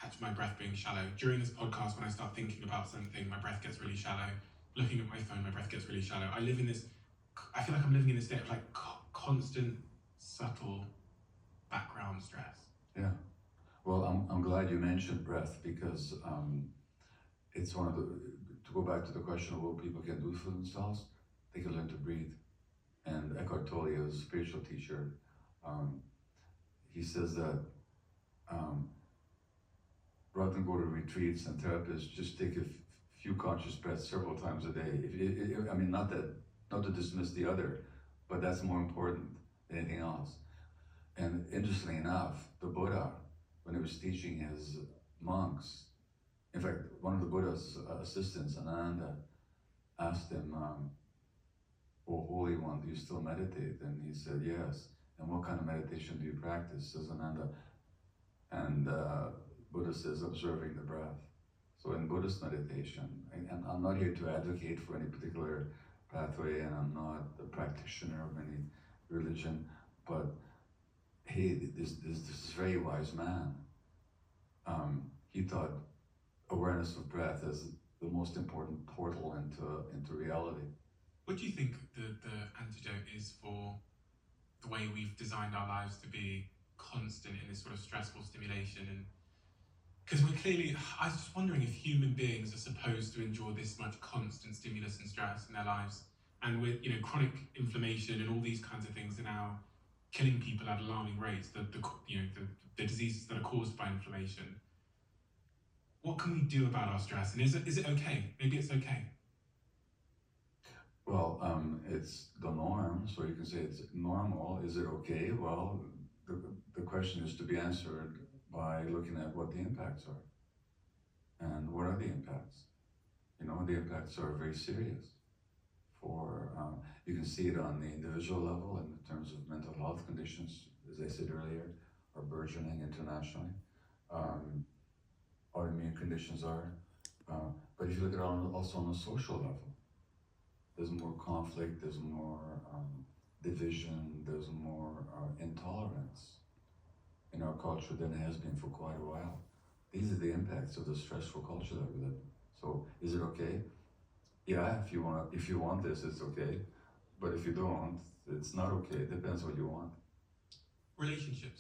catch my breath being shallow. During this podcast, when I start thinking about something, my breath gets really shallow. Looking at my phone, my breath gets really shallow. I feel like I'm living in this state of like constant, subtle background stress. Yeah. Well, I'm glad you mentioned breath because it's one of the, to go back to the question of what people can do for themselves, they can learn to breathe. And Eckhart Tolle, a spiritual teacher, he says that rather than go to retreats and therapists, just take a few conscious breaths several times a day. I mean, not to dismiss the other, but that's more important than anything else. And interestingly enough, the Buddha, when he was teaching his monks, in fact, one of the Buddha's assistants, Ananda, asked him, "Oh, Holy One, do you still meditate?" And he said, "Yes." "And what kind of meditation do you practice?" says Ananda. And Buddha says, "Observing the breath." So in Buddhist meditation, and I'm not here to advocate for any particular pathway, and I'm not a practitioner of any religion, but this very wise man, he thought awareness of breath as the most important portal into reality. What do you think the antidote is for the way we've designed our lives to be constant in this sort of stressful stimulation? And because I was just wondering if human beings are supposed to endure this much constant stimulus and stress in their lives, and with chronic inflammation and all these kinds of things are now killing people at alarming rates. The diseases that are caused by inflammation. What can we do about our stress? And is it okay? Maybe it's okay. Well, it's the norm, so you can say it's normal. Is it okay? Well, the question is to be answered by looking at what the impacts are. And what are the impacts? The impacts are very serious. You can see it on the individual level in terms of mental health conditions, as I said earlier, are burgeoning internationally. Autoimmune conditions are. But if you look at it also on a social level, there's more conflict, there's more division, there's more intolerance in our culture than there has been for quite a while. These are the impacts of the stressful culture that we live in. So is it okay? Yeah, if you want this, it's okay. But if you don't, it's not okay. It depends what you want. Relationships.